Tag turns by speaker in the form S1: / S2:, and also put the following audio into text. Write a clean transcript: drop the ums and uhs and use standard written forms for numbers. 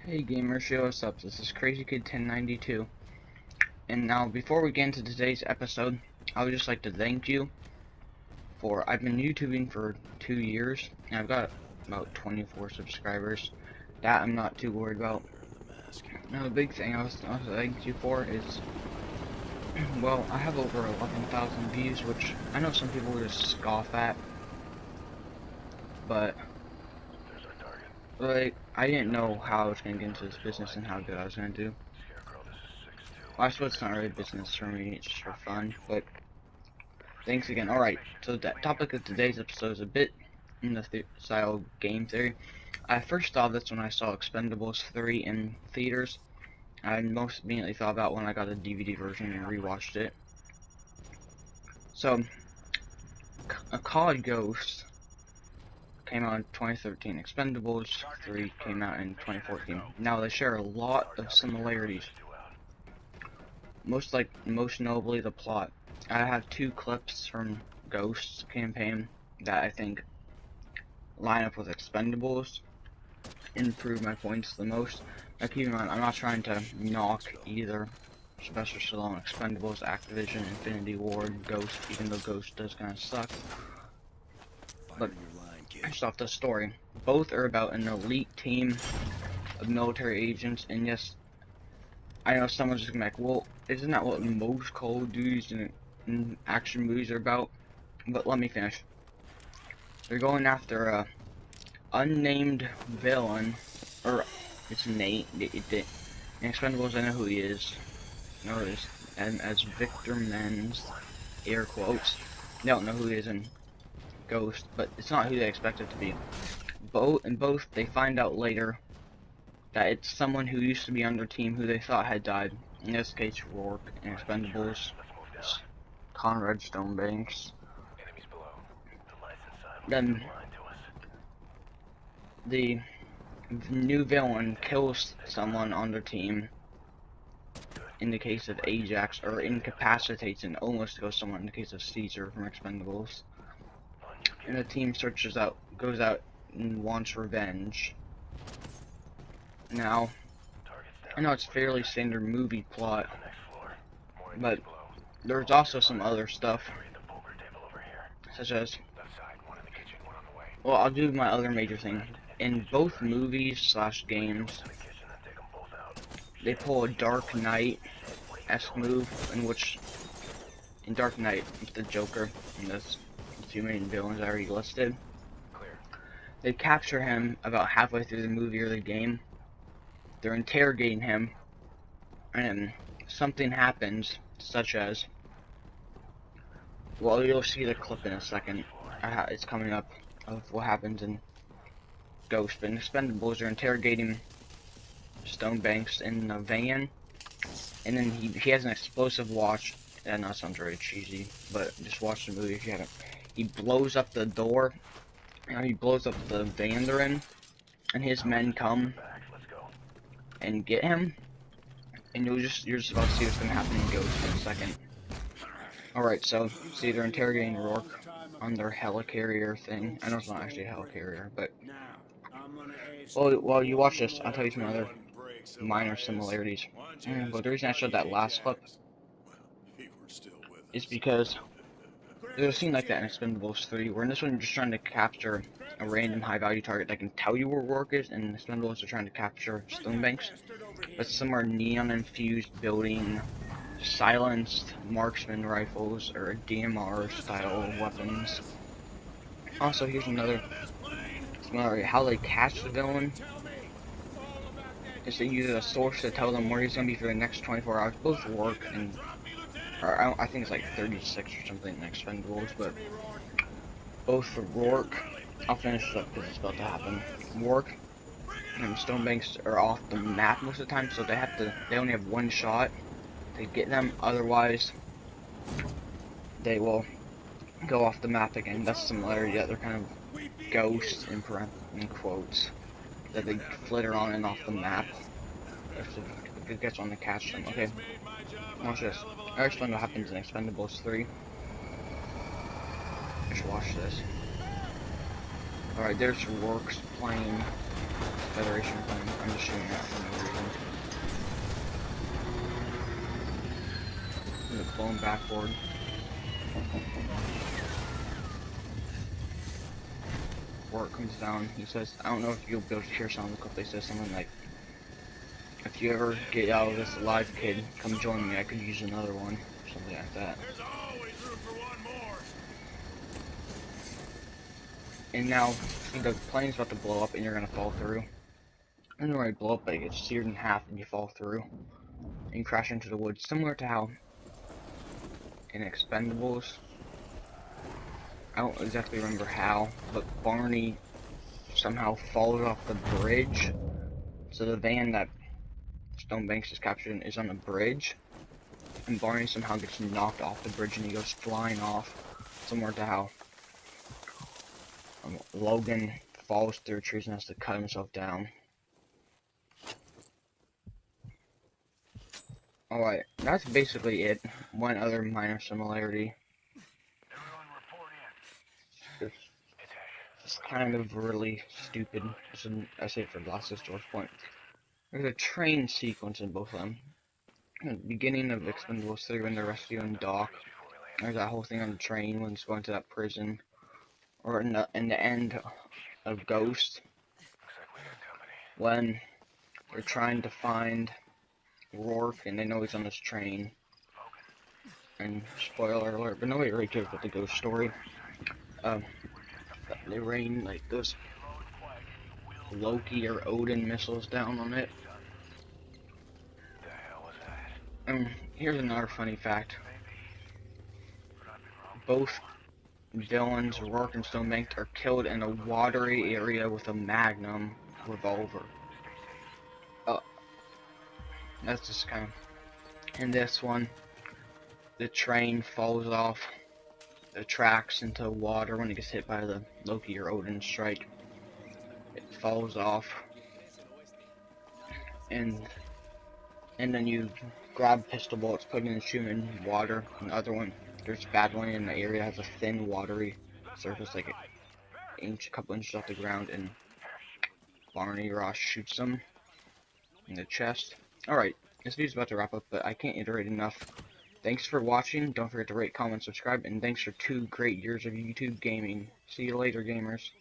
S1: Hey gamers, yo, what's up? This is Crazy Kid 1092, and now before we get into today's episode, I would just like to thank you for I've been YouTubing for 2 years, and I've got about 24 subscribers. That I'm not too worried about. Now the big thing I was thank you for is, well, I have over 11,000 views, which I know some people would just scoff at, but like, I didn't know how I was going to get into this business and how good I was going to do. Well, I suppose it's not really business for me, it's just for fun, but thanks again. Alright, so the topic of today's episode is a bit in the style of game theory. I first thought of this when I saw Expendables 3 in theaters. I most immediately thought about when I got a DVD version and rewatched it. So, a COD Ghost came out in 2013. Expendables 3 came out in 2014. Now, they share a lot of similarities. Most notably the plot. I have 2 clips from Ghost's campaign that I think line up with Expendables and prove my points the most. Now keep in mind, I'm not trying to knock either Sylvester Stallone, Expendables, Activision, Infinity Ward, Ghost, even though Ghost does kind of suck. But just off the story, both are about an elite team of military agents, and yes, I know someone's just gonna be like, well, isn't that what most Call of Duties and action movies are about? But let me finish. They're going after a unnamed villain, or it's Nate. In Expendables, I know who he is. Notice, and as Victor Men's, air quotes. They don't know who he is in Ghost, but it's not who they expect it to be. Both they find out later that it's someone who used to be on their team who they thought had died. In this case, Rourke in Expendables, Conrad Stonebanks. Then the new villain kills someone on their team. In the case of Ajax, or incapacitates and almost kills someone in the case of Caesar from Expendables. And the team goes out and wants revenge. Now, I know it's fairly standard movie plot, but there's also some other stuff, such as, well, I'll do my other major thing. In both movies / games, they pull a Dark Knight-esque move, in Dark Knight, with the Joker, and the 2 main villains I already listed. They capture him about halfway through the movie or the game. They're interrogating him, and something happens, such as, well, you'll see the clip in a second. It's coming up of what happens in Ghost. But in Expendables, they're interrogating Stonebanks in a van, and then he has an explosive watch. And that sounds very cheesy, but just watch the movie if you haven't. He blows up the door, he blows up the van they're in, and his men come and get him, and you're just about to see what's gonna happen in Ghost in a second. Alright, so see, they're interrogating Rourke on their helicarrier thing. I know it's not actually a helicarrier, but well, while you watch this, I'll tell you some other minor similarities. But the reason I showed that last clip is because there's a scene like that in Expendables 3, where in this one you're just trying to capture a random high-value target that can tell you where Rourke is, and Expendables are trying to capture Stonebanks. But some are neon-infused building, silenced marksman rifles, or DMR-style weapons. Also, here's another similarity. How they catch the villain is they use a source to tell them where he's going to be for the next 24 hours. Both Rourke and, I think it's like 36 or something in Expendables, but both for Rourke, I'll finish this up because it's about to happen. Rourke and Stonebanks are off the map most of the time, so they only have one shot to get them, otherwise they will go off the map again. That's similarity, that they're kind of ghosts in quotes, that they flitter on and off the map if it gets on to catch them. Okay, watch this. I'll explain what happens in Expendables 3. Just watch this. Alright, there's Rourke's plane Federation plane. I'm just shooting that for no reason. I'm blown backward. Wart comes down. He says, I don't know if you'll be able to hear sound. Look up. They says something like, if you ever get out of this alive, kid, come join me. I could use another one. Something like that.
S2: There's always room for one more.
S1: And now, the plane's about to blow up and you're gonna fall through. And when you blow up, it gets seared in half and you fall through. And crash into the woods. Similar to how in Expendables, I don't exactly remember how, but Barney somehow falls off the bridge. So the van that Stone Banks is captured in is on a bridge. And Barney somehow gets knocked off the bridge and he goes flying off. Similar to how Logan falls through trees and has to cut himself down. Alright, that's basically it. One other minor similarity. It's kind of really stupid. I say it for Glasses George Point. There's a train sequence in both of them. At the beginning of Expendables 3 when they're rescuing Doc. There's that whole thing on the train when he's going to that prison. Or in the end of Ghost. When they're trying to find Rourke and they know he's on this train. And spoiler alert, but nobody really cares about the Ghost story. They rain like those Loki or Odin missiles down on it. Here's another funny fact. Both villains, Rourke and Stone Banks, are killed in a watery area with a Magnum revolver. That's just kind of... In this one, the train falls off the tracks into water when it gets hit by the Loki or Odin strike. It falls off. And then you grab pistol bullets, put it in the shoe in water. And the other one, there's a bad one in the area, has a thin, watery surface, like a couple inches off the ground, and Barney Ross shoots them in the chest. Alright, this video's about to wrap up, but I can't iterate enough. Thanks for watching, don't forget to rate, comment, subscribe, and thanks for 2 great years of YouTube gaming. See you later, gamers.